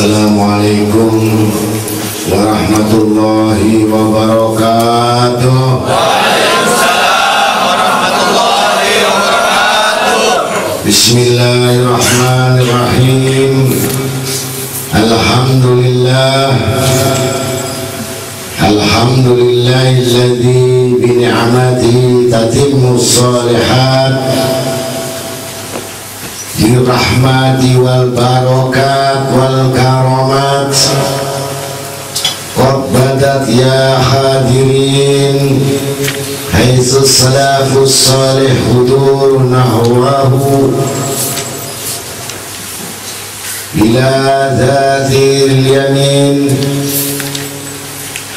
Assalamualaikum warahmatullahi wabarakatuh. Waalaikumsalam warahmatullahi wabarakatuh. Bismillahirrahmanirrahim. Alhamdulillahilladzi bi ni'matihi tatimmus shalihat. Birrahmati wal barakat wal karamat. Qad badat ya hadirin haitsu salafus salih hudur nahwahu ila dhatil yamin.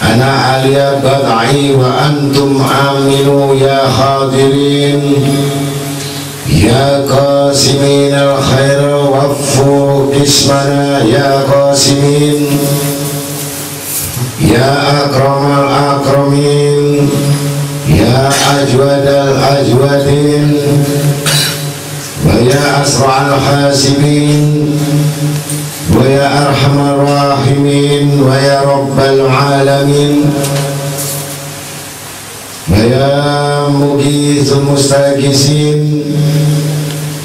Ana aliya bad'i wa antum aminu ya hadirin. Ya qasimin al-khair waffu qismana ya qasimin. Ya akramal akramin. Ya ajwadal ajwadin. Wa ya asra'al hasibin. Wa ya arhamar rahimin. Wa ya rabbal alamin. Wa ya mughithul mustaghithin.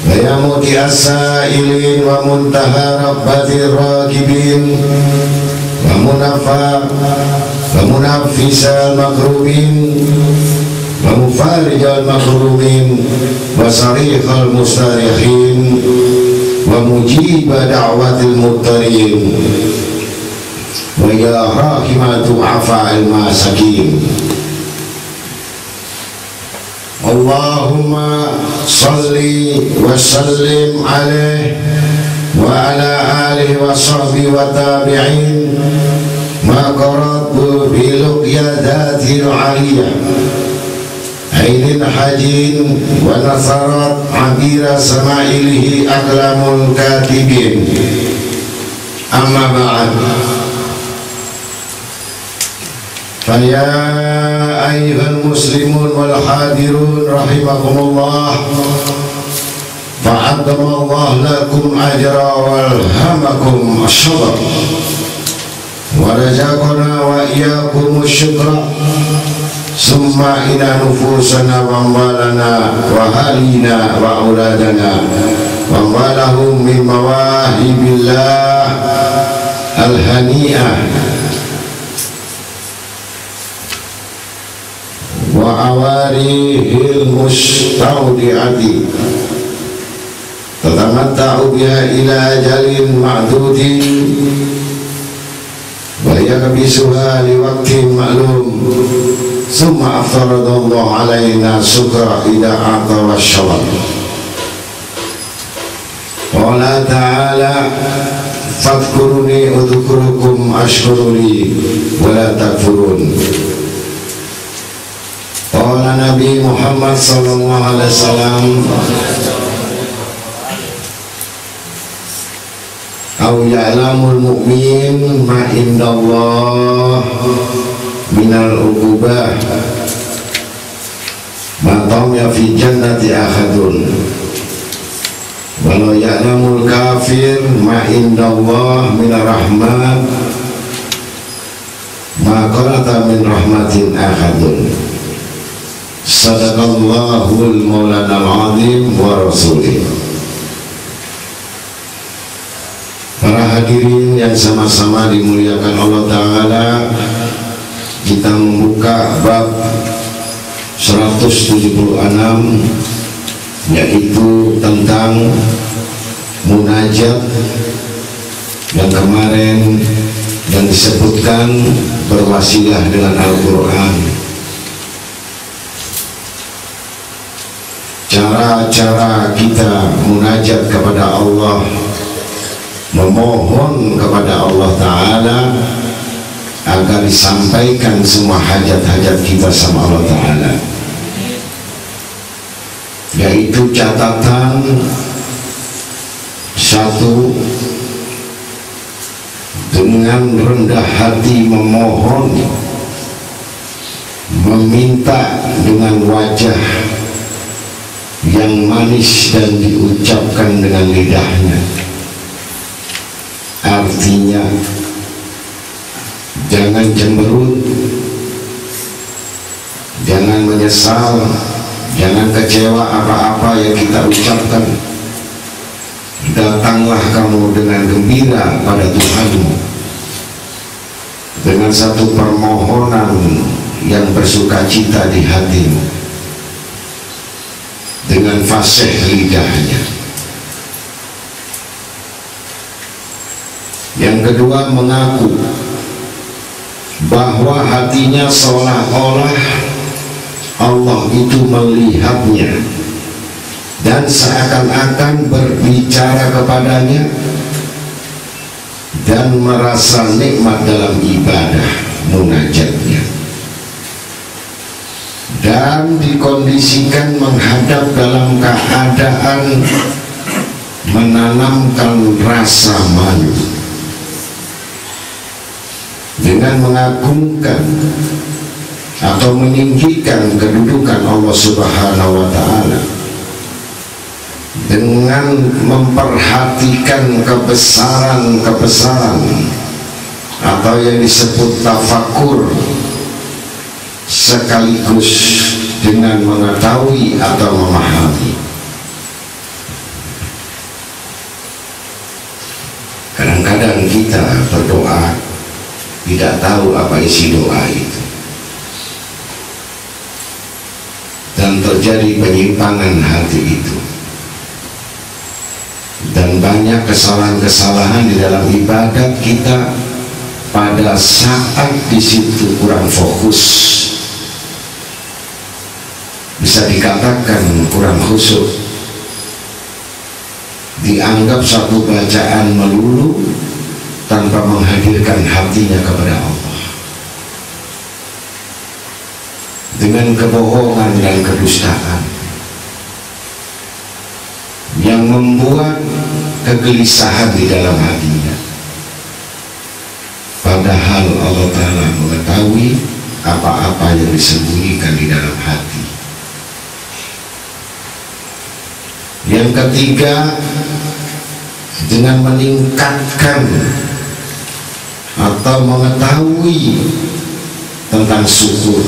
Wa ya mudi'as sa'ilin. Wa muntaha rabbatir rakibin. Wa munaffisal makrubin. Wa mufarijal makrubin. Wa sariqal mustarikhin. Wa mujiba da'watil muttarin. Wa ya rahimatu afa'il masakin. Allahumma salli wa sallim alaihi wa ala alihi wa sahbihi wa tabi'in ma qaratu bi luqyadatil aliyah ainin hajin wa nasarat abira sama'ilihi aklamul katibin. Amma ba'd. Faya ayyuhal muslimun wal hadirun rahimakumullah. Fa'addamallahu lakum ajra wal hamakum ash-shukr wa razaqana wa iyyakum ash-shukra. Summa ina nufusana wa amwalana wa halina wa auladana wa amwalahum min mawahibillah al-hani'ah wa awarihil mustaudi'ati tatamatta'u biha ila ajalin ma'dudin wa yakbisuha li waqtin ma'lum. Summa aftaradallahu alaina syukra ida a'ta wa syawar. Qala ta'ala fadhkuruni udhkurukum ashkuruni wa la takfurun. Qala Nabi Muhammad sallallahu alaihi wasallam aw ya'lamul mu'min ma indallah minal uqubah ma tamya fi jannati ahadun walau ya'lamul kafir ma indallah minar rahmat ma qarata min rahmatin ahadun. Sadaqallahul maulanal azim wa rasulih. Para hadirin yang sama-sama dimuliakan Allah Ta'ala, kita membuka bab 176, yaitu tentang munajat yang kemarin yang disebutkan berwasilah dengan Al-Quran. Cara-cara kita munajat kepada Allah, memohon kepada Allah Ta'ala agar disampaikan semua hajat-hajat kita sama Allah Ta'ala, yaitu catatan satu, dengan rendah hati memohon, meminta dengan wajah yang manis dan diucapkan dengan lidahnya. Artinya jangan cemberut, jangan menyesal, jangan kecewa apa-apa yang kita ucapkan. Datanglah kamu dengan gembira pada Tuhanmu, dengan satu permohonan yang bersukacita di hatimu, dengan fasih lidahnya. Yang kedua, mengaku bahwa hatinya seolah-olah Allah itu melihatnya dan seakan-akan berbicara kepadanya dan merasa nikmat dalam ibadah munajatnya, dan dikondisikan menghadap dalam keadaan menanamkan rasa malu dengan mengagungkan atau meninggikan kedudukan Allah Subhanahu wa Ta'ala, dengan memperhatikan kebesaran-kebesaran atau yang disebut tafakur, sekaligus dengan mengetahui atau memahami. Kadang-kadang kita berdoa tidak tahu apa isi doa itu, dan terjadi penyimpangan hati itu, dan banyak kesalahan-kesalahan di dalam ibadat kita pada saat di situ kurang fokus, bisa dikatakan kurang khusyuk, dianggap satu bacaan melulu tanpa menghadirkan hatinya kepada Allah, dengan kebohongan dan kedustaan yang membuat kegelisahan di dalam hatinya. Padahal Allah Ta'ala mengetahui apa-apa yang disembunyikan di dalam hati. Yang ketiga, dengan meningkatkan atau mengetahui tentang syukur.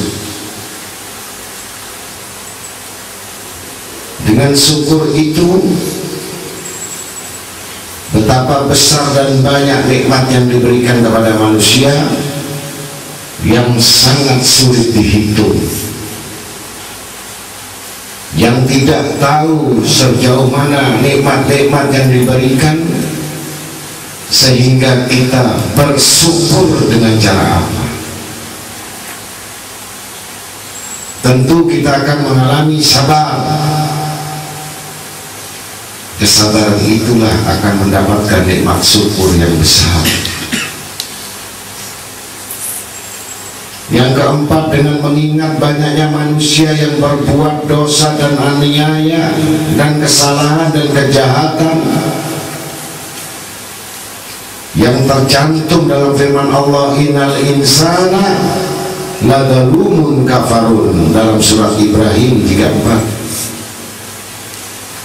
Dengan syukur itu, betapa besar dan banyak nikmat yang diberikan kepada manusia yang sangat sulit dihitung, yang tidak tahu sejauh mana nikmat-nikmat yang diberikan, sehingga kita bersyukur dengan cara apa. Tentu kita akan mengalami sabar. Kesabaran itulah akan mendapatkan nikmat syukur yang besar. Yang keempat, dengan mengingat banyaknya manusia yang berbuat dosa dan aniaya dan kesalahan dan kejahatan yang tercantum dalam firman Allah, innal insana ladalumun kafarun, dalam surat Ibrahim 34.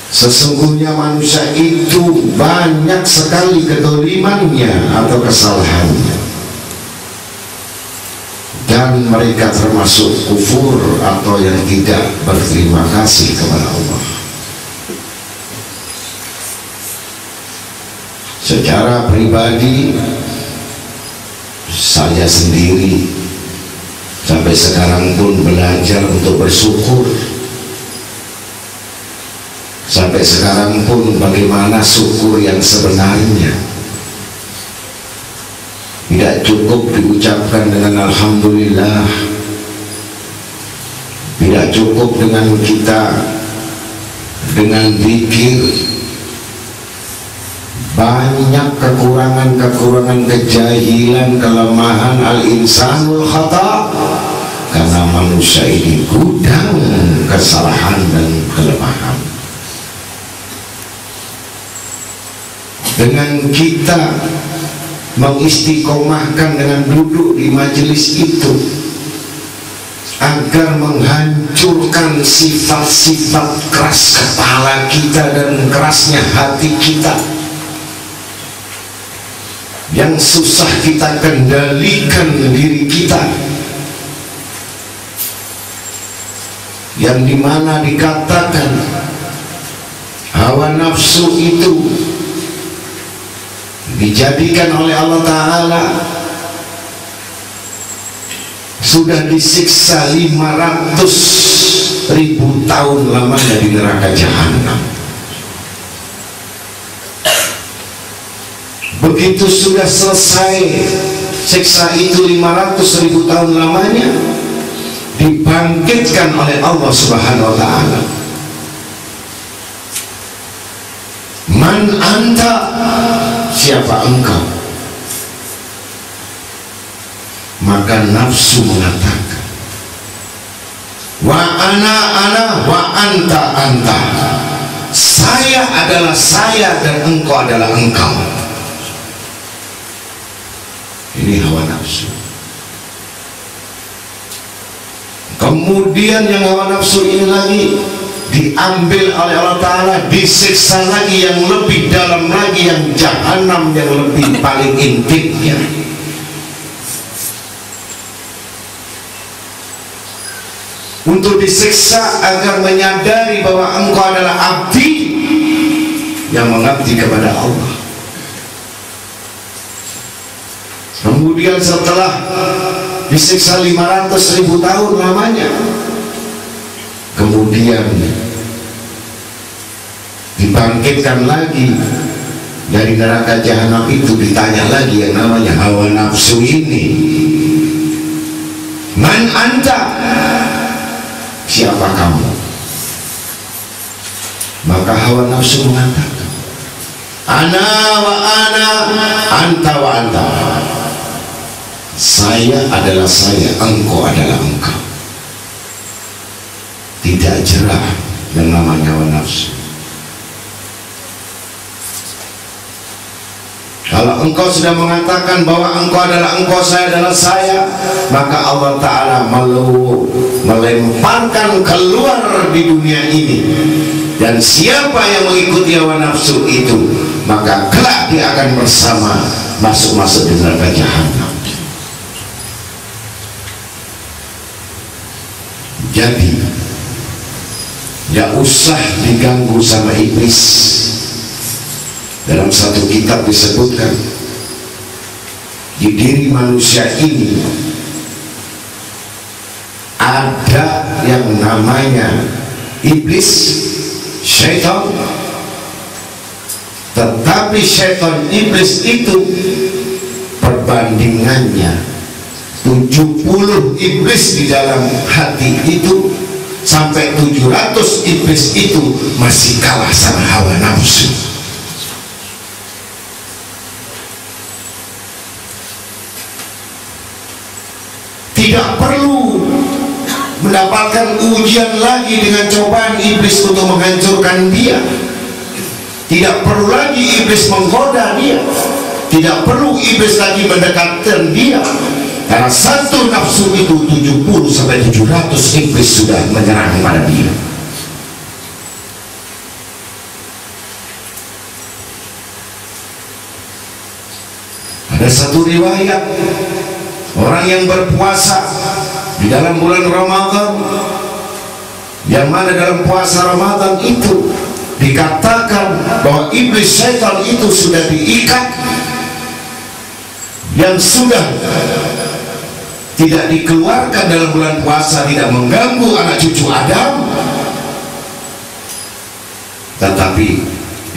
Sesungguhnya manusia itu banyak sekali kedolimannya atau kesalahannya, dan mereka termasuk kufur atau yang tidak berterima kasih kepada Allah. Secara pribadi, saya sendiri sampai sekarang pun belajar untuk bersyukur. Sampai sekarang pun bagaimana syukur yang sebenarnya. Tidak cukup diucapkan dengan alhamdulillah, tidak cukup dengan kita dengan zikir. Banyak kekurangan-kekurangan, kejahilan, kelemahan, al-insanul khata', karena manusia ini gudang kesalahan dan kelemahan. Dengan kita mengistiqomahkan dengan duduk di majelis itu agar menghancurkan sifat-sifat keras kepala kita dan kerasnya hati kita, yang susah kita kendalikan diri kita, yang dimana dikatakan hawa nafsu itu dijadikan oleh Allah Ta'ala sudah disiksa 500.000 tahun lamanya di neraka jahanam. Begitu sudah selesai siksa itu 500.000 tahun lamanya, dibangkitkan oleh Allah Subhanahu wa Ta'ala. Man anta, siapa engkau? Maka nafsu mengatakan, wa ana wa anta anta, saya adalah saya dan engkau adalah engkau. Ini hawa nafsu. Kemudian yang hawa nafsu ini lagi diambil oleh Allah Ta'ala, disiksa lagi yang lebih dalam lagi, yang jahanam yang lebih paling intimnya. Untuk disiksa agar menyadari bahwa engkau adalah abdi yang mengabdi kepada Allah. Kemudian setelah disiksa 500.000 tahun lamanya, kemudian dibangkitkan lagi dari neraka jahanam itu, ditanya lagi yang namanya hawa nafsu ini, man anta, siapa kamu? Maka hawa nafsu mengatakan, ana wa ana, anta wa anta, saya adalah saya, engkau adalah engkau. Tidak jerah yang namanya hawa nafsu. Kalau engkau sudah mengatakan bahwa engkau adalah engkau, saya adalah saya, maka Allah Ta'ala melemparkan keluar di dunia ini. Dan siapa yang mengikuti hawa nafsu itu, maka kelak dia akan bersama masuk di neraka jahanam. Jadi tidak usah diganggu sama iblis. Dalam satu kitab disebutkan, di diri manusia ini ada yang namanya iblis, syaitan. Tetapi syaitan iblis itu perbandingannya 70 iblis di dalam hati itu, sampai 700 iblis itu masih kalah sama hawa nafsu. Tidak perlu mendapatkan ujian lagi dengan cobaan iblis untuk menghancurkan dia. Tidak perlu lagi iblis menggoda dia. Tidak perlu iblis lagi mendekatkan dia. Karena satu nafsu itu 70 sampai 700 iblis sudah menyerang pada dia. Ada satu riwayat, orang yang berpuasa di dalam bulan Ramadan, yang mana dalam puasa Ramadan itu dikatakan bahwa iblis syaitan itu sudah diikat, yang sudah tidak dikeluarkan dalam bulan puasa, tidak mengganggu anak cucu Adam. Tetapi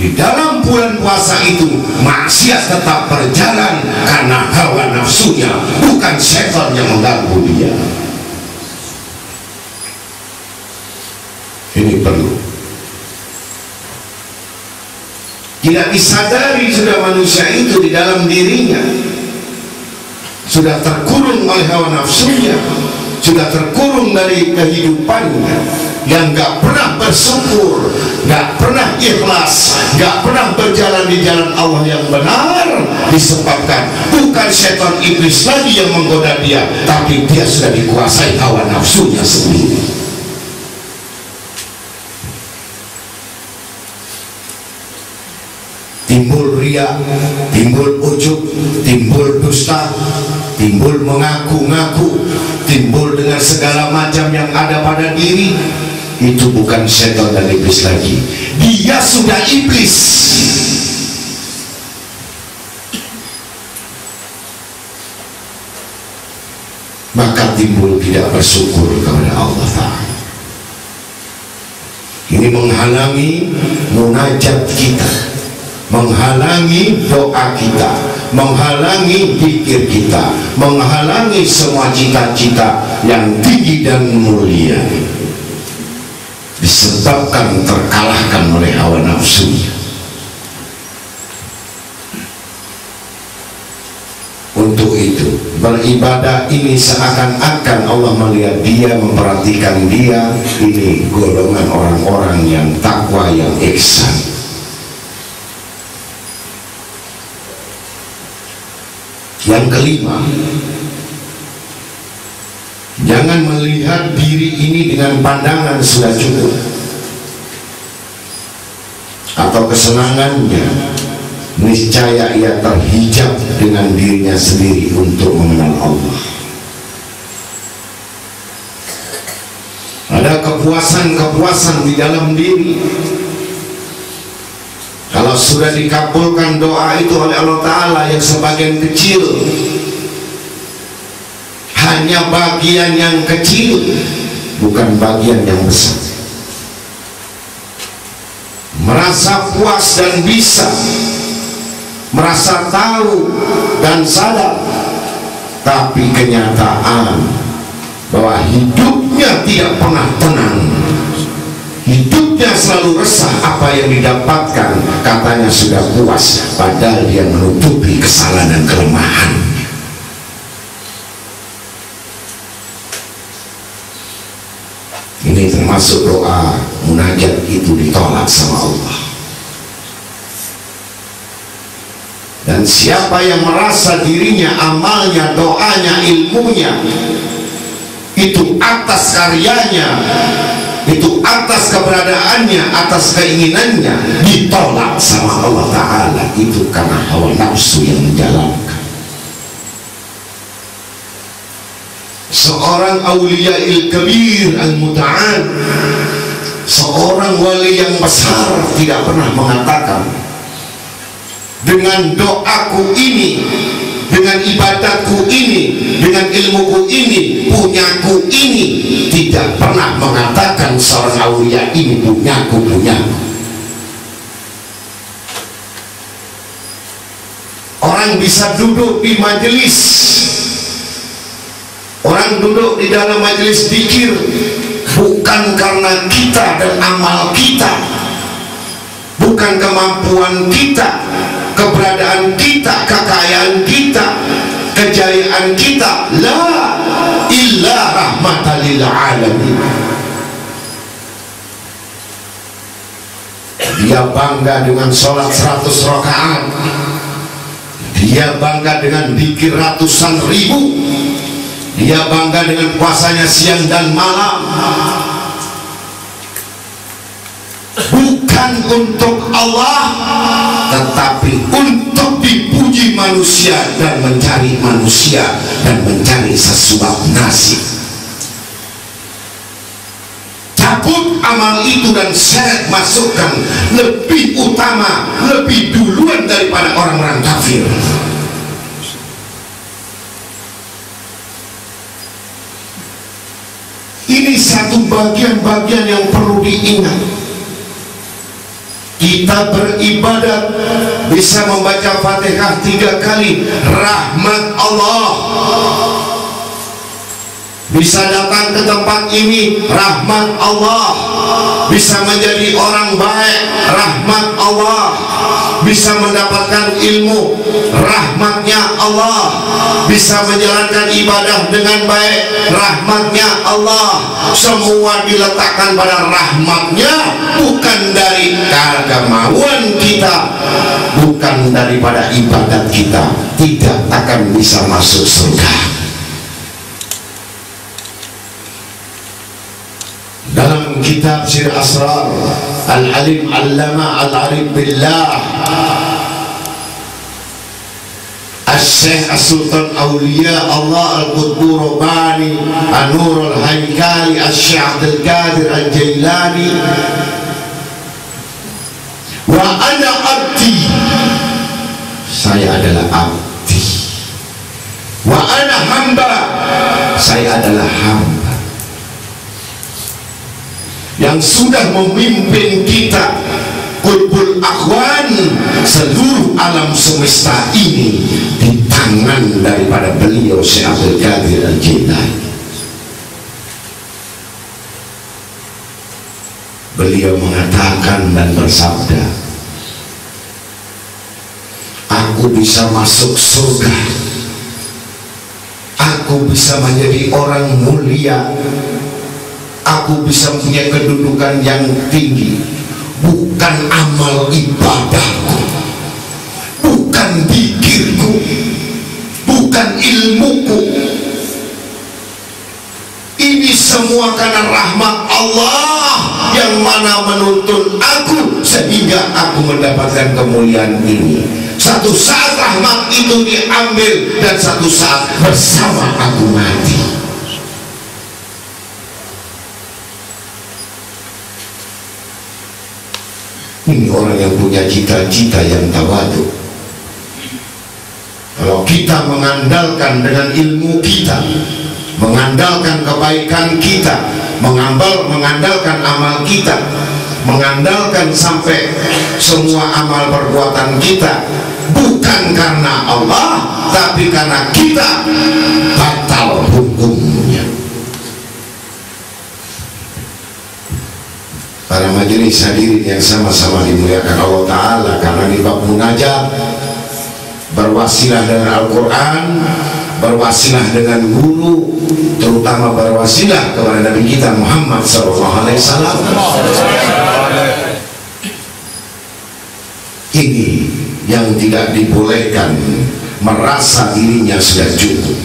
di dalam bulan puasa itu maksiat tetap berjalan karena hawa nafsunya, bukan syaitan yang mengganggu dia. Ini perlu. Tidak disadari sudah manusia itu di dalam dirinya sudah terkurung oleh hawa nafsunya, sudah terkurung dari kehidupannya, yang gak pernah bersyukur, gak pernah ikhlas, gak pernah berjalan di jalan Allah yang benar, disebabkan bukan setan iblis lagi yang menggoda dia, tapi dia sudah dikuasai hawa nafsunya sendiri. Timbul ria, timbul ujub, timbul dusta, timbul mengaku-ngaku, timbul dengan segala macam yang ada pada diri, itu bukan setan dan iblis lagi. Dia sudah iblis. Maka timbul tidak bersyukur kepada Allah Ta'ala. Ini menghalangi munajat kita, menghalangi doa kita, menghalangi pikir kita, menghalangi semua cita-cita yang tinggi dan mulia, disebabkan terkalahkan oleh hawa nafsunya. Untuk itu beribadah ini seakan-akan Allah melihat dia, memperhatikan dia. Ini golongan orang-orang yang takwa, yang ihsan. Yang kelima, jangan melihat diri ini dengan pandangan sudah cukup atau kesenangannya. Niscaya ia terhijab dengan dirinya sendiri untuk mengenal Allah. Ada kepuasan-kepuasan di dalam diri. Kalau sudah dikabulkan doa itu oleh Allah Ta'ala yang sebagian kecil, hanya bagian yang kecil, bukan bagian yang besar, merasa puas dan bisa, merasa tahu dan sadar, tapi kenyataan bahwa hidupnya tidak pernah tenang, hidupnya selalu resah. Apa yang didapatkan katanya sudah puas, padahal dia menutupi kesalahan dan kelemahan. Ini termasuk doa munajat itu ditolak sama Allah. Dan siapa yang merasa dirinya, amalnya, doanya, ilmunya itu atas karyanya, itu atas keberadaannya, atas keinginannya, ditolak sama Allah Ta'ala, itu karena hawa nafsu yang menjalankan. Seorang awliya'il kabir al-muta'al, seorang wali yang besar, tidak pernah mengatakan dengan doaku ini, dengan ibadatku ini, dengan ilmuku ini, punyaku ini. Tidak pernah mengatakan seorang awliya ini punyaku. Orang bisa duduk di majelis, orang duduk di dalam majelis zikir bukan karena kita dan amal kita, bukan kemampuan kita, keberadaan kita, kekayaan kita, kejayaan kita, la illa rahmatan lil alamin. Dia bangga dengan sholat 100 rakaat, dia bangga dengan zikir ratusan ribu, dia bangga dengan puasanya siang dan malam, bukan untuk Allah, tetapi untuk dipuji manusia dan mencari manusia dan mencari sesuap nasib. Cabut amal itu dan seret masukkan, lebih utama, lebih duluan daripada orang-orang kafir. Ini satu bagian-bagian yang perlu diingat. Kita beribadat bisa membaca Fatihah 3 kali, rahmat Allah. Bisa datang ke tempat ini, rahmat Allah. Bisa menjadi orang baik, rahmat Allah. Bisa mendapatkan ilmu, rahmatnya Allah. Bisa menjalankan ibadah dengan baik, rahmatnya Allah. Semua diletakkan pada rahmatnya, bukan dari kemauan kita, bukan daripada ibadat kita. Tidak akan bisa masuk surga. Dalam kitab Sir Asrar, Al-Alim Allama Al-Arif Billah, Syekh Sultan Aulia Allah Al-Qutbu Rabbani An-Nur Al-Haikali Syekh Abdul Qadir Al-Jailani. Wa ana abdi, saya adalah abdi. Wa ana hamba, saya adalah hamba. Yang sudah memimpin kita Qutbul Akhwan, seluruh alam semesta ini di tangan daripada beliau Syekh Abdul Qadir Al-Jailani. Beliau mengatakan dan bersabda, aku bisa masuk surga, aku bisa menjadi orang mulia, aku bisa punya kedudukan yang tinggi, bukan amal ibadahku, bukan zikirku, bukan ilmuku. Ini semua karena rahmat Allah yang mana menuntun aku sehingga aku mendapatkan kemuliaan ini. Satu saat rahmat itu diambil dan satu saat bersama aku mati. Ini orang yang punya cita-cita yang tawadu. Kalau kita mengandalkan dengan ilmu kita, mengandalkan kebaikan kita, mengandalkan amal kita, mengandalkan sampai semua amal perbuatan kita, bukan karena Allah, tapi karena kita, batal hukumnya. Para majelis hadirin yang sama-sama dimuliakan Allah Ta'ala, karena di bab munajat berwasilah dengan Al-Quran, berwasilah dengan guru, terutama berwasilah kepada Nabi kita Muhammad SAW. Ini yang tidak dibolehkan, merasa dirinya sudah cukup.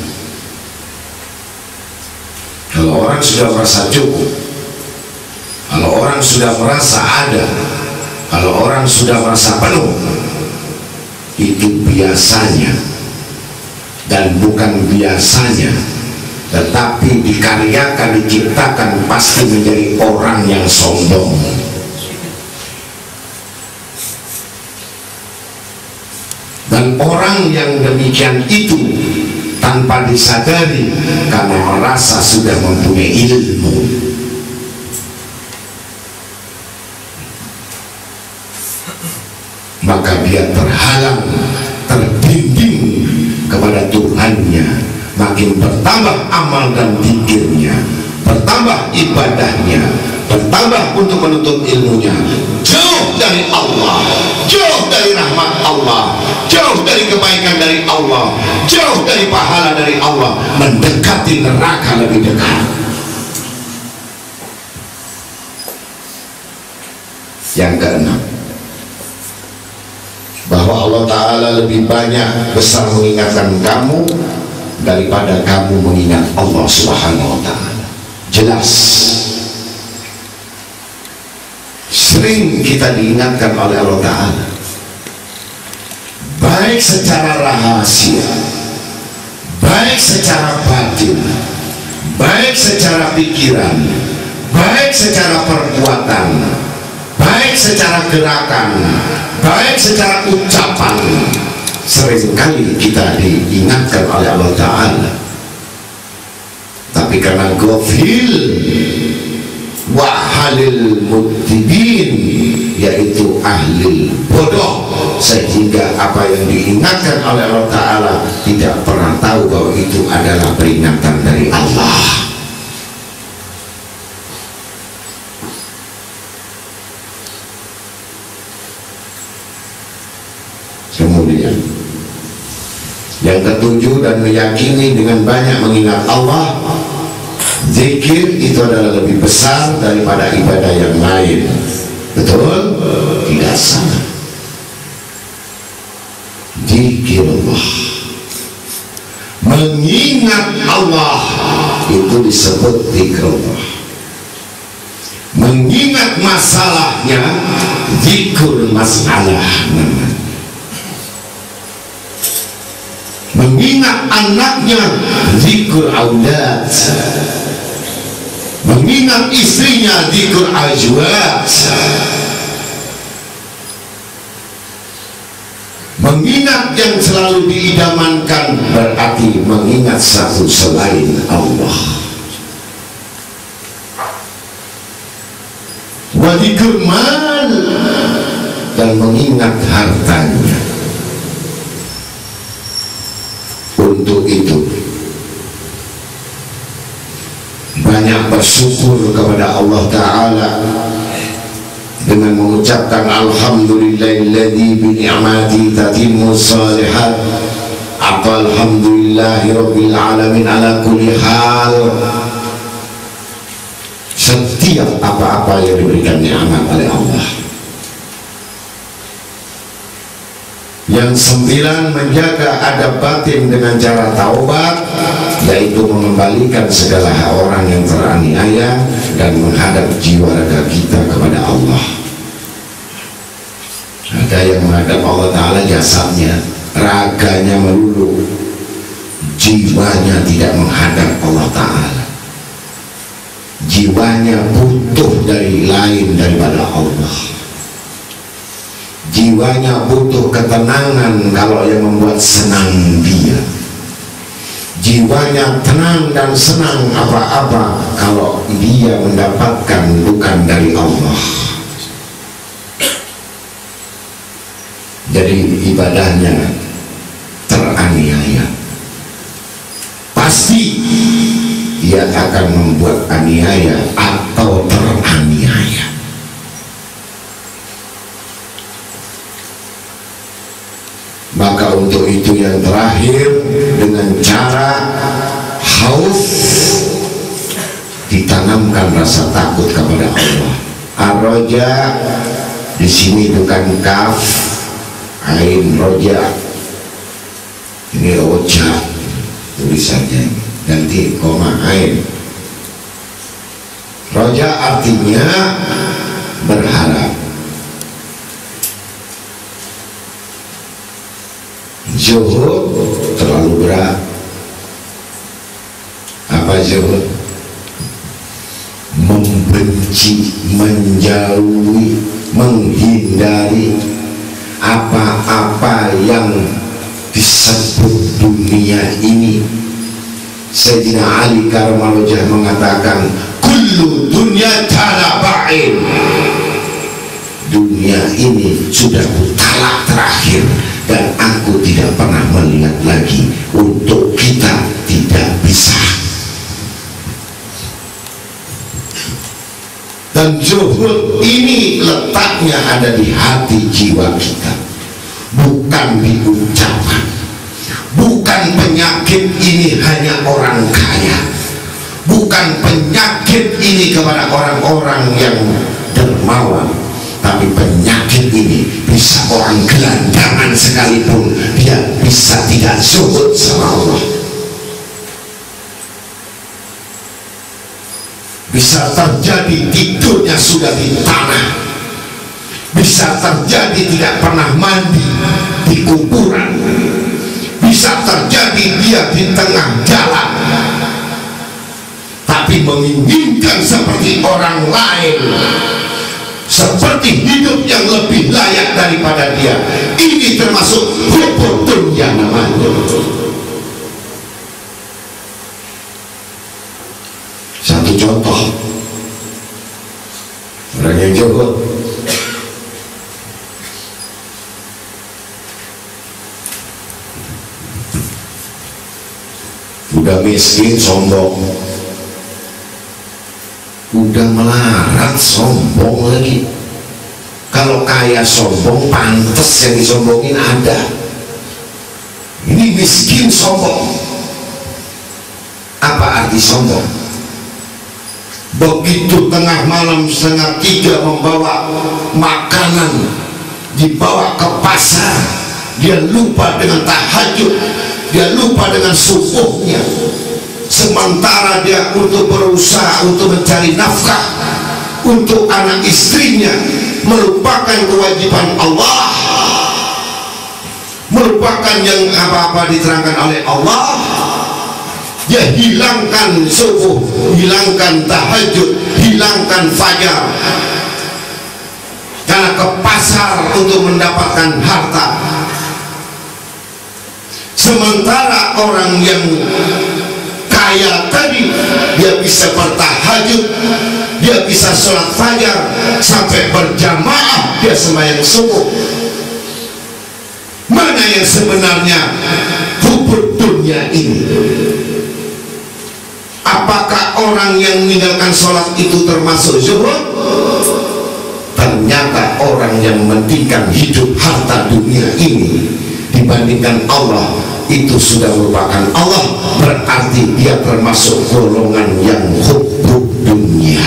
Kalau orang sudah merasa cukup, kalau orang sudah merasa ada, kalau orang sudah merasa penuh, itu biasanya, dan bukan biasanya, tetapi dikaryakan, diciptakan, pasti menjadi orang yang sombong. Dan orang yang demikian itu tanpa disadari karena merasa sudah mempunyai ilmu, maka dia terhalang, terbimbing kepada Tuhannya. Makin bertambah amal dan zikirnya, bertambah ibadahnya, bertambah untuk menuntut ilmunya, jauh dari Allah, jauh dari rahmat Allah, jauh dari kebaikan dari Allah, jauh dari pahala dari Allah, mendekati neraka lebih dekat. Yang keenam, bahwa Allah Ta'ala lebih banyak besar mengingatkan kamu daripada kamu mengingat Allah Subhanahu wa Ta'ala. Jelas, sering kita diingatkan oleh Allah Ta'ala, baik secara rahasia, baik secara batin, baik secara pikiran, baik secara perbuatan, baik secara gerakan, baik secara ucapan. Seringkali kita diingatkan oleh Allah Ta'ala, tapi karena gofil wahalil mudibin, yaitu ahli bodoh, sehingga apa yang diingatkan oleh Allah Ta'ala tidak pernah tahu bahwa itu adalah peringatan dari Allah. Kemudian yang ketujuh, dan meyakini dengan banyak mengingat Allah, zikir itu adalah lebih besar daripada ibadah yang lain. Betul? Tidak salah. Zikir Allah, mengingat Allah, itu disebut zikir Allah. Mengingat masalahnya, zikir masalah namanya. mengingat anaknya, zikr aulad, mengingat istrinya, zikr azwaj, mengingat yang selalu diidamankan berarti mengingat satu selain Allah. Wa zikr mal, dan mengingat hartanya. Untuk itu banyak bersyukur kepada Allah Ta'ala dengan mengucapkan alhamdulillahilladzi bi ni'mati tatimmu shalihat, atau alhamdulillahi rabbil alamin ala kulli hal. Setiap apa-apa yang diberikan nikmat oleh Allah. Yang 9, menjaga adab batin dengan cara taubat, yaitu mengembalikan segala orang yang teraniaya dan menghadap jiwa raga kita kepada Allah. Ada yang menghadap Allah Ta'ala jasadnya, raganya melulu, jiwanya tidak menghadap Allah Ta'ala. Jiwanya butuh dari lain daripada Allah. Jiwanya butuh ketenangan kalau yang membuat senang dia. Jiwanya tenang dan senang apa-apa kalau dia mendapatkan bukan dari Allah. Jadi ibadahnya teraniaya, pasti dia akan membuat aniaya atau teraniaya. Maka untuk itu yang terakhir, dengan cara khauf, ditanamkan rasa takut kepada Allah. Ar-roja di sini bukan kaf, ain roja, ini roja tulisannya, ganti koma ain. Roja artinya berharap. Zuhud terlalu berat. Apa zuhud? Membenci, menjauhi, menghindari apa-apa yang disebut dunia ini. Sayyidina Ali Karamalojah mengatakan, kullu dunya talaba'in, dunia ini sudah talak terakhir dan aku tidak pernah melihat lagi. Untuk kita tidak bisa. Dan zuhud ini letaknya ada di hati jiwa kita, bukan di ucapan. Bukan penyakit ini hanya orang kaya, bukan penyakit ini kepada orang-orang yang dermawan, tapi penyakit ini bisa orang gelandangan sekalipun dia bisa tidak zuhud sama Allah. Bisa terjadi tidurnya sudah di tanah, bisa terjadi tidak pernah mandi di kuburan, bisa terjadi dia di tengah jalan tapi menginginkan seperti orang lain, seperti hidup yang lebih layak daripada dia. Ini termasuk hubbud dunya namanya. Satu contoh, orang yang zuhud udah miskin sombong, udah melarat sombong lagi. Kalau kaya sombong, pantas yang disombongin ada. Ini miskin sombong. Apa arti sombong? Begitu tengah malam 2:30 membawa makanan, dibawa ke pasar, dia lupa dengan tahajud, dia lupa dengan subuhnya. Sementara dia untuk berusaha untuk mencari nafkah untuk anak istrinya, melupakan kewajiban Allah, merupakan yang apa-apa diterangkan oleh Allah, ya hilangkan subuh, hilangkan tahajud, hilangkan fajar, karena ke pasar untuk mendapatkan harta. Sementara orang yang kaya tadi, dia bisa bertahajud, dia bisa sholat fajar sampai berjamaah, dia sembahyang subuh. Mana yang sebenarnya hubud dunia ini? Apakah orang yang meninggalkan sholat itu termasuk zuhud? Ternyata orang yang mementingkan hidup harta dunia ini dibandingkan Allah, itu sudah merupakan Allah, berarti dia termasuk golongan yang hubud dunia.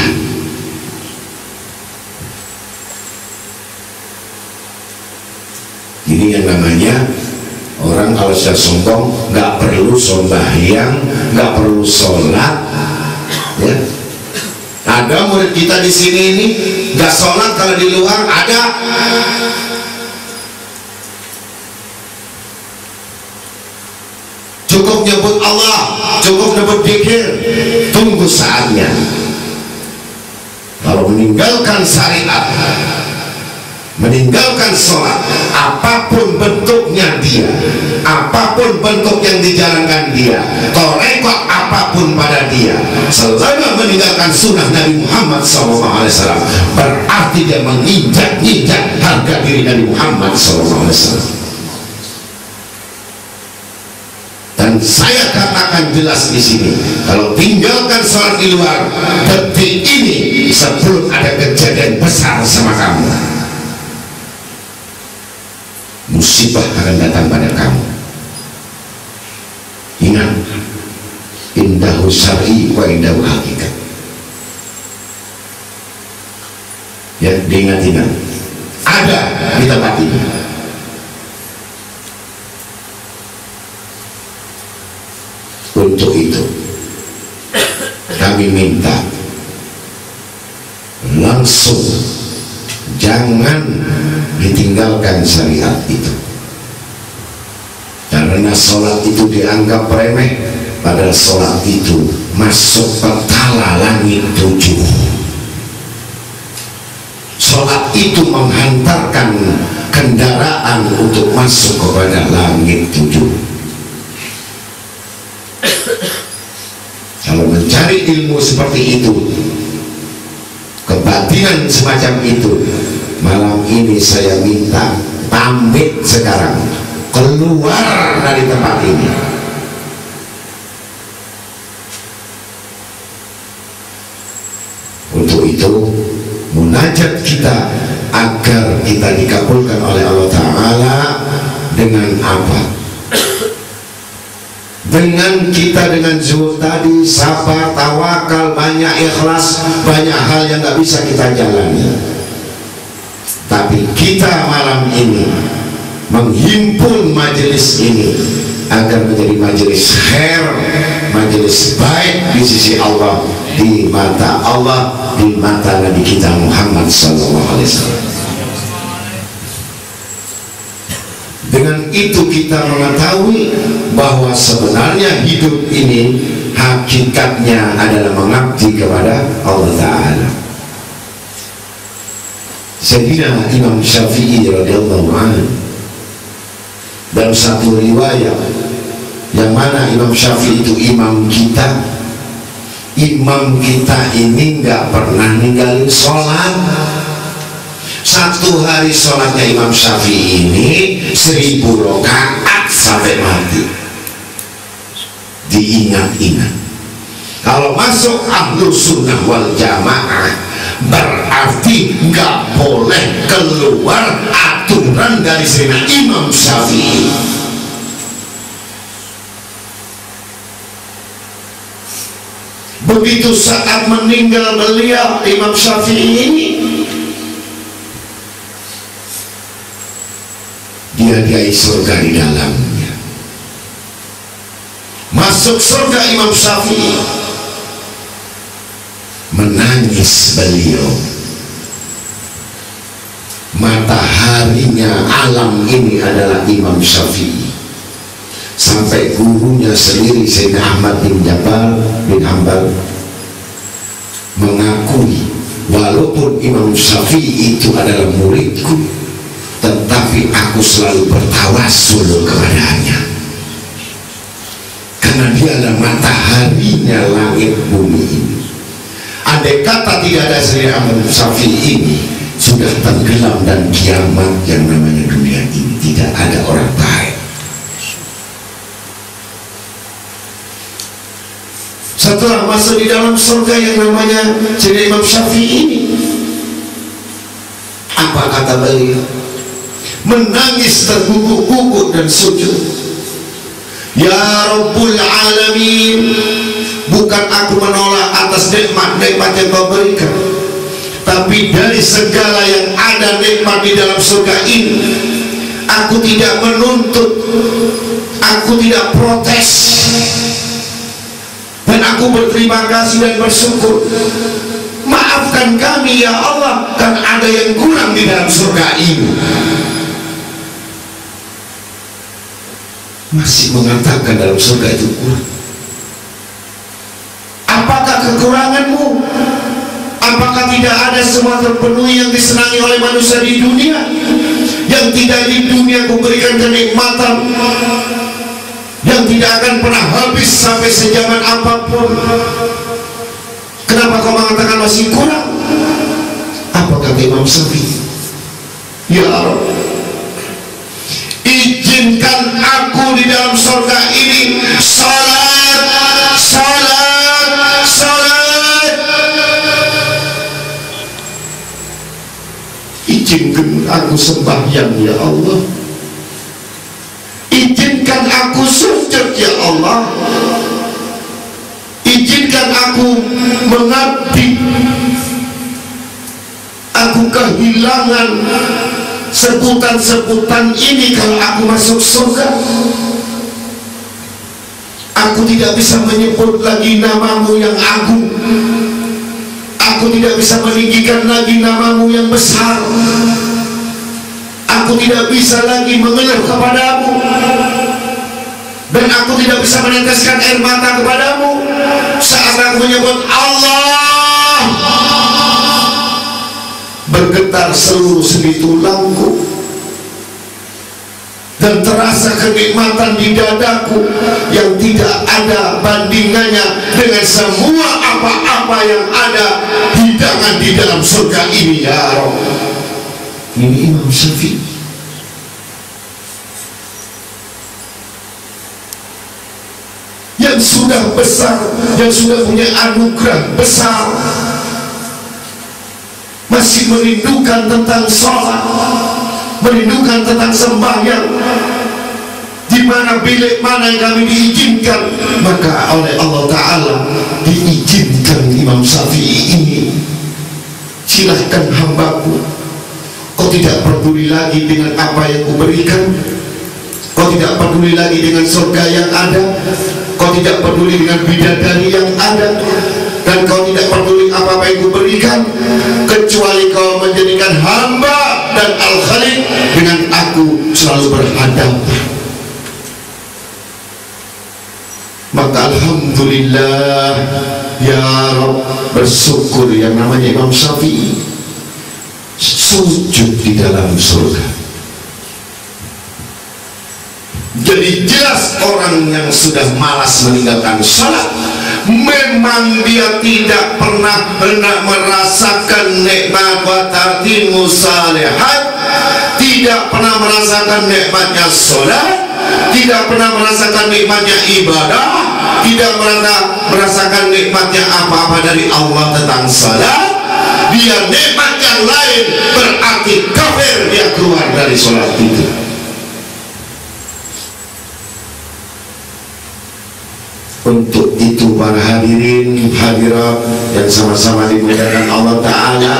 Ini yang namanya orang kalau sudah sombong, nggak perlu sembahyang, nggak perlu sholat, ya. Ada murid kita di sini ini nggak sholat, kalau di luar ada. Cukup nyebut Allah, cukup nyebut dzikir, tunggu saatnya. Kalau meninggalkan syariat, meninggalkan sholat, apapun bentuknya dia, apapun bentuk yang dijalankan dia, torekot apapun pada dia, selama meninggalkan sunnah Nabi Muhammad SAW, berarti dia menginjak-injak harga diri Nabi Muhammad SAW. Dan saya katakan jelas di sini, kalau tinggalkan sholat di luar, detik ini sebelum ada kejadian besar sama kamu, musibah akan datang pada kamu. Ingat, indahu syar'i wa indahu hakikat. Ya, diingat-ingat, ada di tempat ini. Untuk itu kami minta langsung jangan ditinggalkan syariat itu, karena sholat itu dianggap remeh, padahal sholat itu masuk petala langit 7. Sholat itu menghantarkan kendaraan untuk masuk kepada langit 7. Kalau mencari ilmu seperti itu, kebatinan semacam itu, malam ini saya minta pamit sekarang, keluar dari tempat ini. Untuk itu munajat kita agar kita dikabulkan oleh Allah Ta'ala dengan apa? Dengan kita dengan zuhud tadi, sabar, tawakal, banyak ikhlas, banyak hal yang nggak bisa kita jalani. Tapi kita malam ini menghimpun majelis ini agar menjadi majelis khair, majelis baik di sisi Allah, di mata Allah, di mata Nabi kita Muhammad SAW. Dengan itu kita mengetahui bahwa sebenarnya hidup ini hakikatnya adalah mengabdi kepada Allah Ta'ala. Sayyidina Imam Syafi'i radhiyallahu anhu dalam satu riwayat, yang mana Imam Syafi'i itu imam kita ini nggak pernah ninggalin sholat. Satu hari sholatnya Imam Syafi'i ini 1000 rakaat sampai mati. Diingat-ingat. Kalau masuk Ahlus Sunnah wal Jamaah, berarti nggak boleh keluar aturan dari Sayyidina Imam Syafi'i. Begitu saat meninggal beliau, Imam Syafi'i ini, dia surga di dalamnya. Masuk surga Imam Syafi'i, menangis beliau, mataharinya alam ini adalah Imam Syafi'i. Sampai gurunya sendiri Sayyidina Ahmad bin Jabal bin Hanbal mengakui, walaupun Imam Syafi'i itu adalah muridku, tetapi aku selalu bertawassul kepadanya, karena dia adalah mataharinya langit bumi ini. Andai kata tidak ada Sayyidina Ahmad Syafi'i ini, sudah tenggelam dan kiamat yang namanya dunia ini. Tidak ada orang baik. Setelah masuk di dalam surga yang namanya Sayyidina Imam Syafi'i ini, apa kata beliau? Menangis terguguk-guguk dan sujud. Ya Rabbul Alamin, bukan aku menolak atas nikmat-nikmat yang kau berikan, tapi dari segala yang ada nikmat di dalam surga ini, aku tidak menuntut, aku tidak protes, dan aku berterima kasih dan bersyukur. Maafkan kami ya Allah, kan ada yang kurang di dalam surga ini. Masih mengatakan dalam surga itu kurang. Apakah kekuranganmu? Apakah tidak ada semua terpenuhi yang disenangi oleh manusia di dunia? Yang tidak di dunia kuberikan kenikmatan yang tidak akan pernah habis sampai sejaman apapun. Kenapa kau mengatakan masih kurang? Apa kata Imam Syafi'i? Ya Allah, izinkan aku di dalam surga ini salat, salat, salat. Izinkan aku sembahyang ya Allah. Izinkan aku sujud ya Allah. Izinkan aku mengabdi. Aku kehilangan sebutan-sebutan ini kalau aku masuk surga. Aku tidak bisa menyebut lagi namamu yang agung. Aku tidak bisa meninggikan lagi namamu yang besar. Aku tidak bisa lagi mengeluh kepadamu, dan aku tidak bisa meneteskan air mata kepadamu saat aku menyebut Allah. Bergetar seluruh sendi tulangku, dan terasa kenikmatan di dadaku yang tidak ada bandingannya dengan semua apa-apa yang ada hidangan di dalam surga ini ya Rabb. Ini Imam Syafi'i yang sudah besar, yang sudah punya anugerah besar, masih merindukan tentang sholat, merindukan tentang sembahyang. Di mana bilik mana yang kami diizinkan, maka oleh Allah Ta'ala diizinkan Imam Syafi'i ini. Silahkan hambaku, kau tidak peduli lagi dengan apa yang kuberikan, kau tidak peduli lagi dengan surga yang ada, kau tidak peduli dengan bidadari yang ada, dan kau tidak peduli apa-apa yang kuberikan, kecuali kau menjadikan hamba dan al-khaliq dengan aku selalu berhadapan. Maka alhamdulillah ya Rabb, bersyukur yang namanya Imam Syafi'i sujud di dalam surga. Jadi jelas orang yang sudah malas meninggalkan salat, memang dia tidak pernah hendak merasakan nikmat wa tartimu salihat, tidak pernah merasakan nikmatnya salat, tidak pernah merasakan nikmatnya ibadah, tidak pernah merasakan nikmatnya apa-apa dari Allah tentang salat. Dia nikmat yang lain, berarti kafir, dia keluar dari salat itu. Untuk itu para hadirin hadirat yang sama-sama dimuliakan Allah Ta'ala,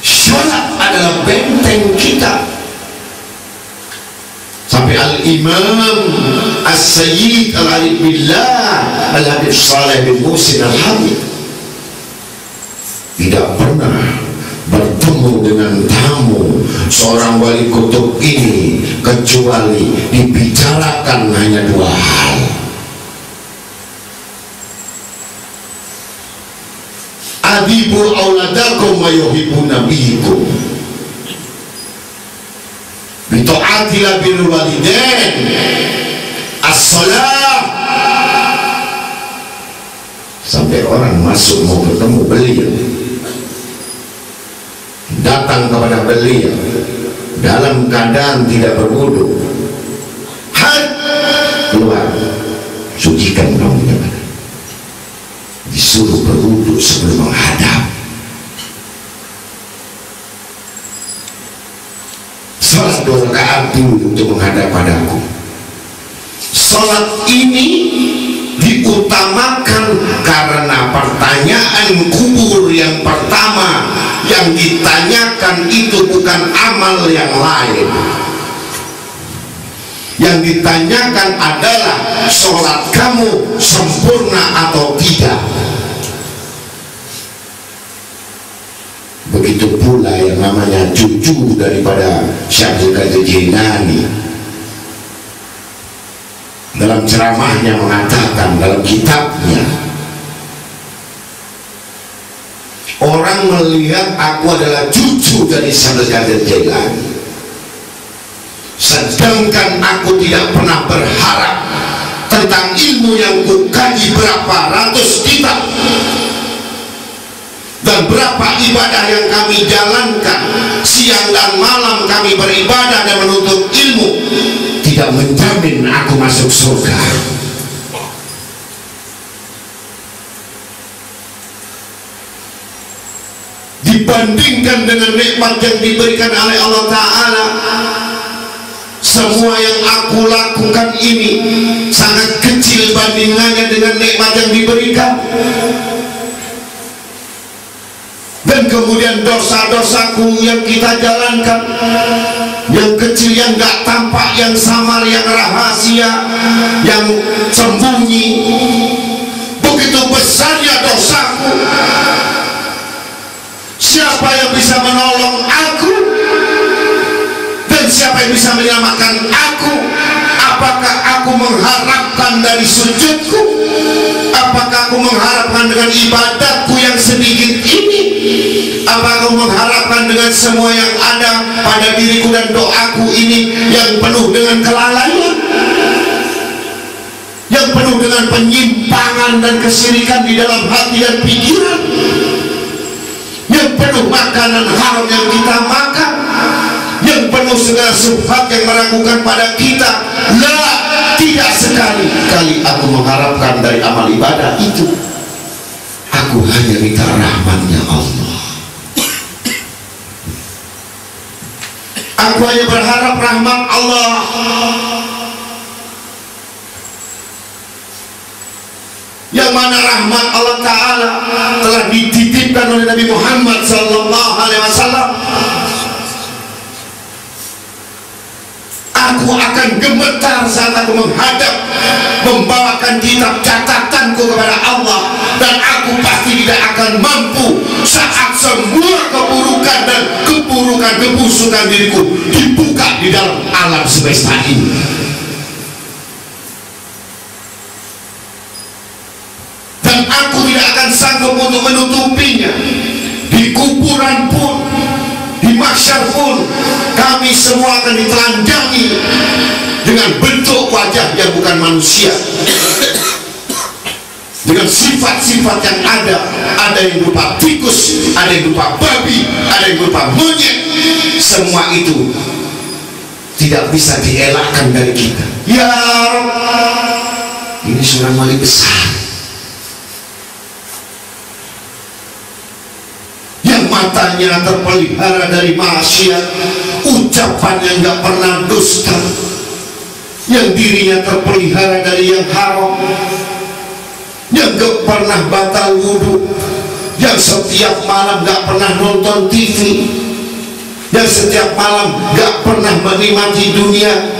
salat adalah benteng kita. Sampai Al-Imam As-Sayyid Al-Arif Billah Al-Habib Saleh bin Muhsin Al-Habib tidak pernah bertemu seorang wali kutub ini kecuali dibicarakan hanya dua hal. Adibu auladakum wa yuhibbuna bikum bita'atila bil walidain as-salam. Sampai orang masuk mau ketemu beliau, datang kepada beliau dalam keadaan tidak berwudu, keluar, sucikan rambutnya, disuruh berwudu sebelum menghadap. Salat 2 rakaat dulu untuk menghadap padaku. Salat ini diutamakan karena pertanyaan kubur yang pertama yang ditanyakan itu bukan amal yang lain. Yang ditanyakan adalah sholat kamu sempurna atau tidak. Begitu pula yang namanya cucu daripada Syekh Abdul Qadir Jailani, dalam ceramahnya mengatakan, dalam kitabnya, orang melihat aku adalah cucu dari Syekh Abdul Qadir Jailani, sedangkan aku tidak pernah berharap tentang ilmu yang kukaji berapa ratus kitab dan berapa ibadah yang kami jalankan, siang dan malam kami beribadah dan menuntut ilmu, tidak menjamin aku masuk surga. Dibandingkan dengan nikmat yang diberikan oleh Allah Ta'ala, semua yang aku lakukan ini sangat kecil bandingannya dengan nikmat yang diberikan. Dan kemudian dosa-dosaku yang kita jalankan, yang kecil, yang gak tampak, yang samar, yang rahasia, yang sembunyi, begitu besarnya dosaku. Siapa yang bisa menolong aku? Dan siapa yang bisa menyelamatkan aku? Apakah aku mengharapkan dari sujudku? Apakah aku mengharapkan dengan ibadatku yang sedikit ini? Apakah aku mengharapkan dengan semua yang ada pada diriku dan doaku ini yang penuh dengan kelalaian, yang penuh dengan penyimpangan dan kesyirikan di dalam hati dan pikiran, yang penuh makanan haram yang kita makan, yang penuh segala subhat yang meragukan pada kita? La, tidak sekali-kali aku mengharapkan dari amal ibadah itu. Aku hanya minta rahmatnya Allah. Aku hanya berharap rahmat Allah. Yang mana rahmat Allah Ta'ala telah dititipkan oleh Nabi Muhammad SAW. Aku akan gemetar saat aku menghadap, membawakan kitab catatanku kepada Allah, dan aku pasti tidak akan mampu saat semua keburukan dan kebusukan diriku dibuka di dalam alam semesta ini. Dan aku tidak akan sanggup untuk menutupinya. Di kuburan pun, di mahsyar pun, kami semua akan ditelanjangi dengan bentuk wajah yang bukan manusia, dengan sifat-sifat yang ada yang berupa tikus, ada yang berupa babi, ada yang berupa monyet. Semua itu tidak bisa dielakkan dari kita. Ya Rabb, ini seorang wali besar yang matanya terpelihara dari maksiat, ucapannya nggak pernah dusta, yang dirinya terpelihara dari yang haram, yang gak pernah batal wudhu, yang setiap malam gak pernah nonton TV, yang setiap malam gak pernah menikmati dunia,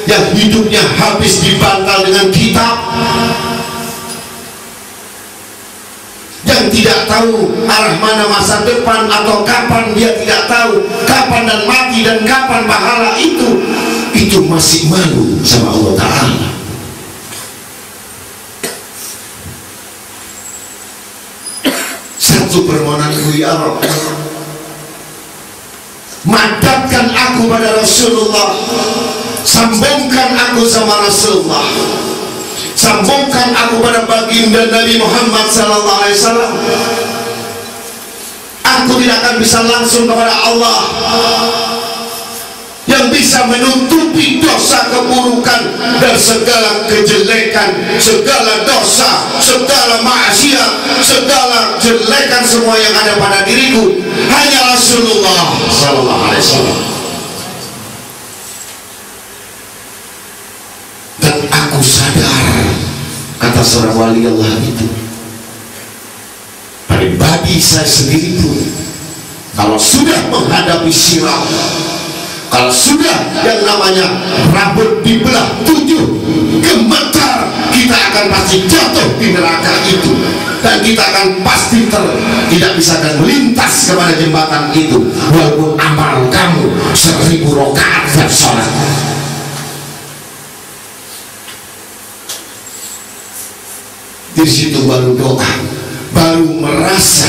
yang hidupnya habis dibantal dengan kitab, yang tidak tahu arah mana masa depan, atau kapan dia tidak tahu kapan dan mati dan kapan pahala itu masih malu sama Allah Ta'ala. Satu permohonanku, ya Rabb, madapkan aku pada Rasulullah, sambungkan aku sama Rasulullah, sambungkan aku pada baginda Nabi Muhammad sallallahu alaihi wasallam. Aku tidak akan bisa langsung kepada Allah yang bisa menutupi dosa keburukan dan segala kejelekan, segala dosa, segala maksiat, segala jelekan semua yang ada pada diriku hanya Rasulullah sallallahu alaihi wasallam. Dan aku sadar, kata seorang wali Allah itu, pribadi saya sendiri pun kalau sudah menghadapi sirat, kalau sudah yang namanya rambut dibelah 7 gemetar, kita akan pasti jatuh di neraka itu, dan kita akan pasti tidak bisa akan melintas kepada jembatan itu walaupun amal kamu 1000 rakaat dan sholat. Di situ baru doa, baru merasa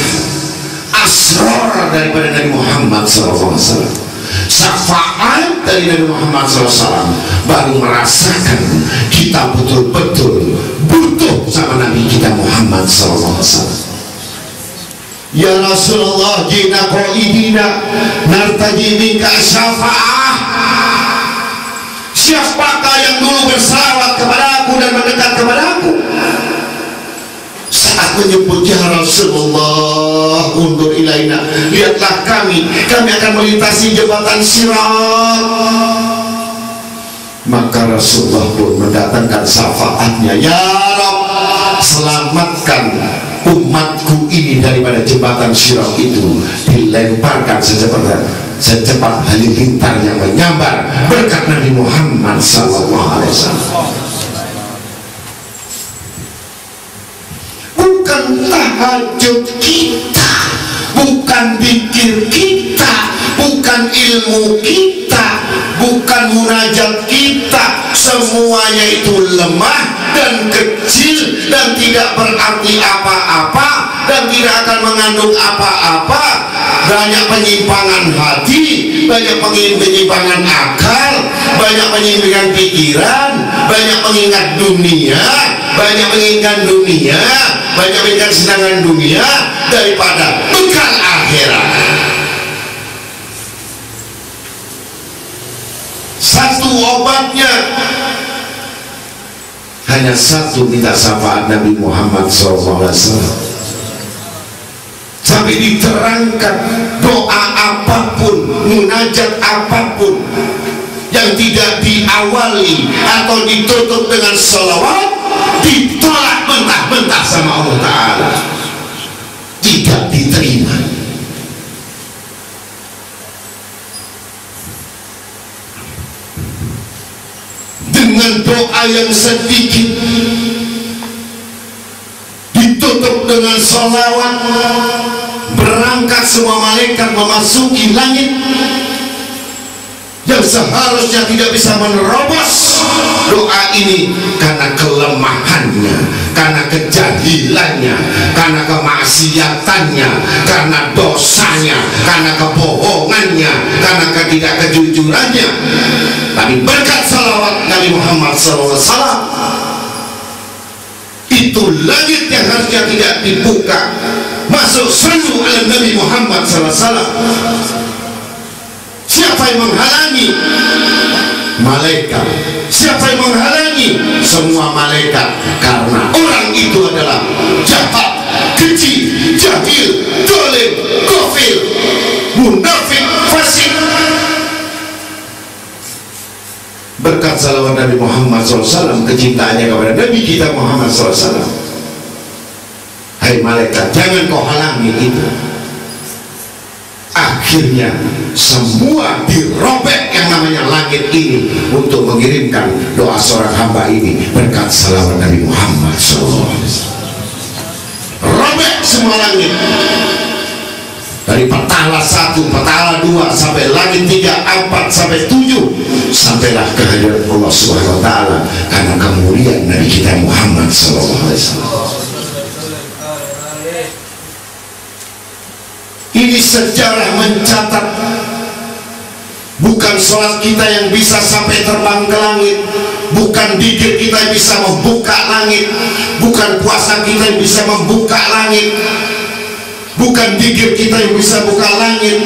asrar daripada Nabi Muhammad SAW, syafaat dari Nabi Muhammad SAW, baru merasakan kita betul-betul butuh sama Nabi kita Muhammad SAW. Ya Rasulullah, jina qaidina nartaji minka syafa'ah. Siapakah yang dulu bersalawat kepada aku dan mendekat kepada aku? Saat menyebut ya Rasulullah, undur ilaina, lihatlah kami akan melintasi jembatan sirat. Maka Rasulullah pun mendatangkan syafaatnya, ya Rabb, selamatkan umatku ini daripada jembatan sirat itu, dilemparkan secepat halilintar yang menyambar berkat Nabi Muhammad SAW. Tahajud kita, bukan pikir kita, bukan ilmu kita, bukan munajat kita, semuanya itu lemah dan kecil dan tidak berarti apa-apa dan tidak akan mengandung apa-apa. Banyak penyimpangan hati, banyak penyimpangan akal, banyak penyimpangan pikiran, banyak mengingat dunia, banyak menginginkan dunia, banyak menginginkan senangan dunia daripada bekal akhirat. Satu obatnya hanya satu, minta syafaat Nabi Muhammad SAW. Sampai diterangkan doa apapun, munajat apapun yang tidak diawali atau ditutup dengan sholawat ditolak mentah-mentah sama Allah Ta'ala, tidak diterima. Dengan doa yang sedikit ditutup dengan sholawat, berangkat semua malaikat memasuki langit yang seharusnya tidak bisa menerobos doa ini karena kelemahannya, karena kejahilannya, karena kemaksiatannya, karena dosanya, karena kebohongannya, karena ketidakkejujurannya. Tapi berkat salawat Nabi Muhammad SAW, itu langit yang harusnya tidak dibuka masuk sallu ala Nabi Muhammad SAW. Siapa yang menghalangi? Malaikat. Siapa yang menghalangi? Semua malaikat. Karena orang itu adalah jahat, keji, jahil, dolim, kafir, munafik, fasik. Berkat salawat Nabi Muhammad SAW, kecintaannya kepada Nabi kita Muhammad SAW, hai malaikat, jangan kau halangi itu. Akhirnya semua dirobek yang namanya langit ini untuk mengirimkan doa seorang hamba ini berkat salawat Nabi Muhammad SAW. Robek semua langit. Dari dari petala 1, petala 2 sampai langit 3, 4 sampai 7, sampailah kehadiran Allah Subhanahu wa taala karena kemuliaan Nabi kita Muhammad sallallahu alaihi wasallam. Ini sejarah mencatat, bukan sholat kita yang bisa sampai terbang ke langit, bukan dikir kita yang bisa membuka langit, bukan puasa kita yang bisa membuka langit, bukan dikir kita yang bisa buka langit,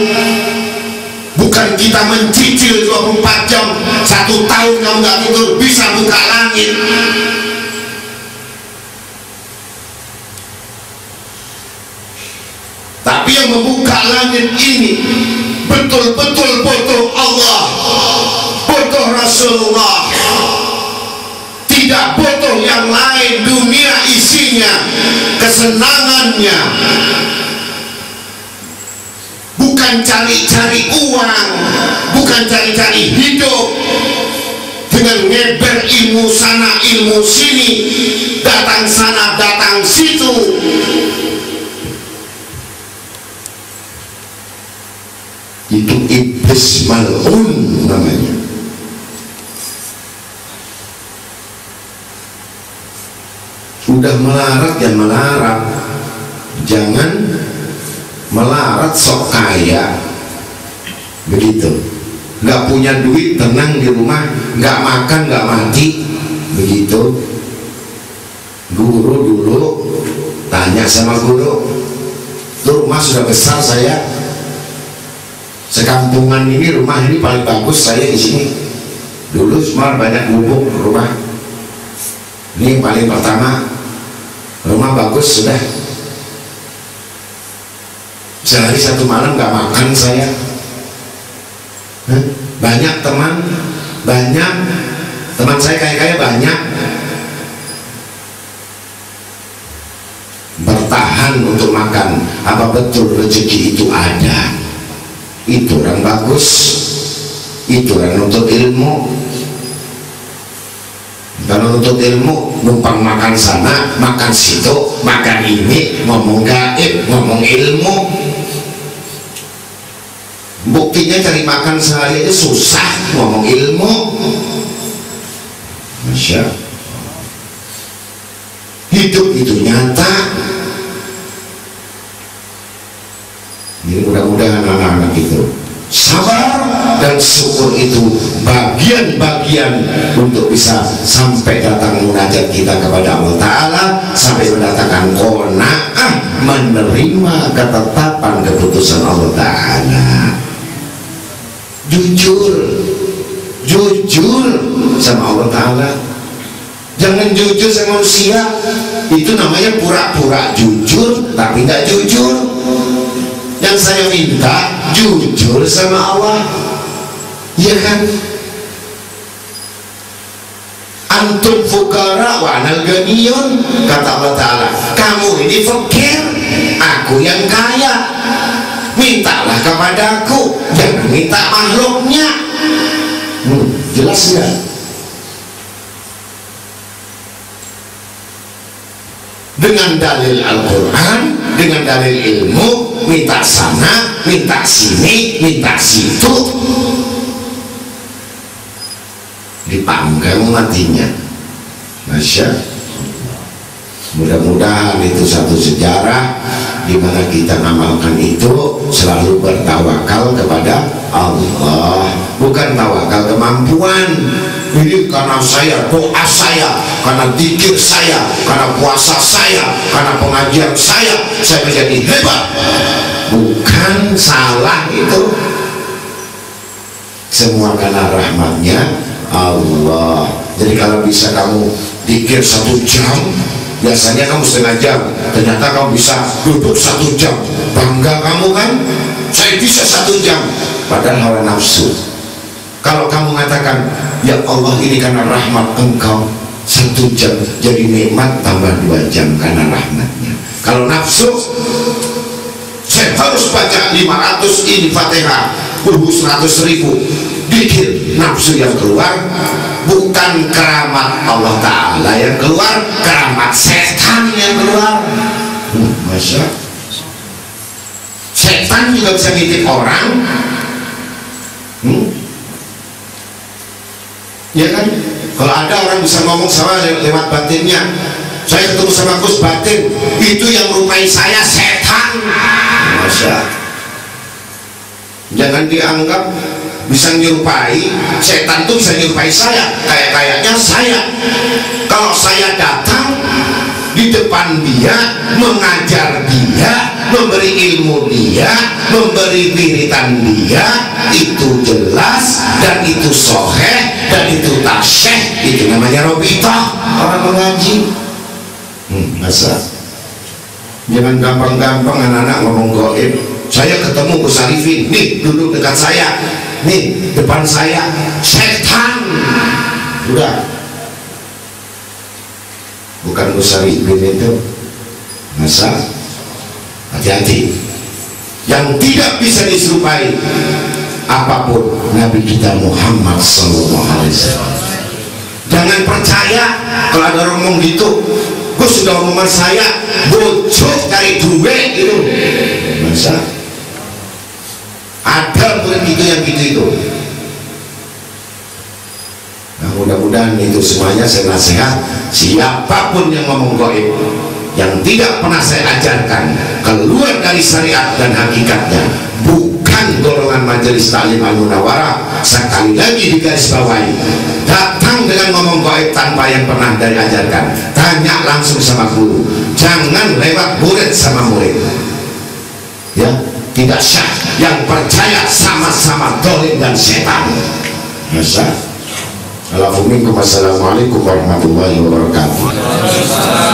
bukan kita mencicil 24 jam 1 tahun kamu nggak tidur bisa buka langit. Tapi yang membuka langit ini betul-betul butuh Allah, butuh Rasulullah, tidak butuh yang lain. Dunia isinya kesenangannya bukan cari-cari uang, bukan cari-cari hidup dengan ngeber ilmu sana ilmu sini, datang sana datang situ. Itu iblis mal'un namanya. Udah melarat ya melarat, jangan melarat sok kaya begitu. Nggak punya duit tenang di rumah, nggak makan nggak mati begitu. Guru dulu tanya sama guru, tuh rumah sudah besar, saya sekampungan ini rumah ini paling bagus saya di sini. Dulu semua banyak gubuk rumah. Ini yang paling pertama, rumah bagus sudah. Sehari 1 malam nggak makan saya. Banyak teman, banyak teman saya kaya-kaya banyak. Bertahan untuk makan. Apa betul rezeki itu ada? Itu orang bagus, itu orang nuntut ilmu. Kalau nuntut ilmu numpang makan sana makan situ makan ini, ngomong gaib ngomong ilmu. Buktinya cari makan sehari itu susah, ngomong ilmu. Masya Allah. Hidup itu nyata. Jadi mudah-mudahan anak-anak itu sabar dan syukur itu bagian-bagian untuk bisa sampai datang munajat kita kepada Allah Ta'ala, sampai mendatangkan qanaah, menerima ketetapan keputusan Allah Ta'ala. Jujur sama Allah Ta'ala, jangan jujur sama manusia. Itu namanya pura-pura jujur tapi nggak jujur. Yang saya minta jujur sama Allah, ya kan? Antum fukara wa anal ganiyun, kata Allah Ta'ala. Kamu ini fakir, aku yang kaya. Mintalah kepadaku, jangan minta makhluknya. Jelas ya? Dengan dalil Al-Quran, dengan dalil ilmu, minta sana, minta sini, minta situ, dipanggang matinya. Masya Allah. Mudah-mudahan itu satu sejarah di mana kita ngamalkan itu selalu bertawakal kepada Allah, bukan tawakal kemampuan. Ini karena saya, doa saya, karena zikir saya, karena puasa saya, karena pengajian saya menjadi hebat. Bukan, salah itu. Semua karena rahmatnya Allah. Jadi kalau bisa kamu zikir 1 jam, biasanya kamu setengah jam, ternyata kamu bisa duduk 1 jam, bangga kamu kan? Saya bisa 1 jam, padahal hawa nafsu. Kalau kamu mengatakan, ya Allah ini karena rahmat engkau, 1 jam jadi nikmat, tambah 2 jam karena rahmatnya. Kalau nafsu, saya harus baca 500 ini Fatihah, 100.000 dikir, nafsu yang keluar. Bukan keramat Allah Ta'ala yang keluar, keramat setan yang keluar. Masya Allah. Setan setan juga bisa ngintip orang. Ya kan? Kalau ada orang bisa ngomong sama lewat batinnya, saya ketemu sama Gus batin, itu yang merupai saya setan. Masya. Jangan dianggap bisa menyerupai, setan itu bisa menyerupai saya, kayaknya saya. Kalau saya datang di depan dia, mengajar dia, memberi ilmu dia, memberi wiritan dia, itu jelas dan itu soheh dan itu tasyeh, itu namanya robitah, orang mengaji. Masa jangan gampang-gampang anak-anak ngomong goib. Saya ketemu Gus Arifin, nih duduk dekat saya, nih depan saya, setan. Udah, bukan Gus Arifin itu. Masa hati-hati, yang tidak bisa diserupai apapun Nabi kita Muhammad SAW. Jangan percaya kalau ada orang ngomong gitu, gue sudah omongan saya bocok cari duit gitu. Masa ada bukan gitu yang gitu itu. Nah, mudah-mudahan itu semuanya saya nasihat, siapapun yang ngomong goib yang tidak pernah saya ajarkan keluar dari syariat dan hakikatnya, bukan golongan majelis taklim al-munawarah. Sekali lagi digarisbawahi, datang dengan ngomong gaib tanpa yang pernah dari ajarkan, tanya langsung sama guru, jangan lewat murid sama murid. Ya, tidak syah. Yang percaya sama-sama dolim dan setan. Masa Assalamualaikum warahmatullahi wabarakatuh.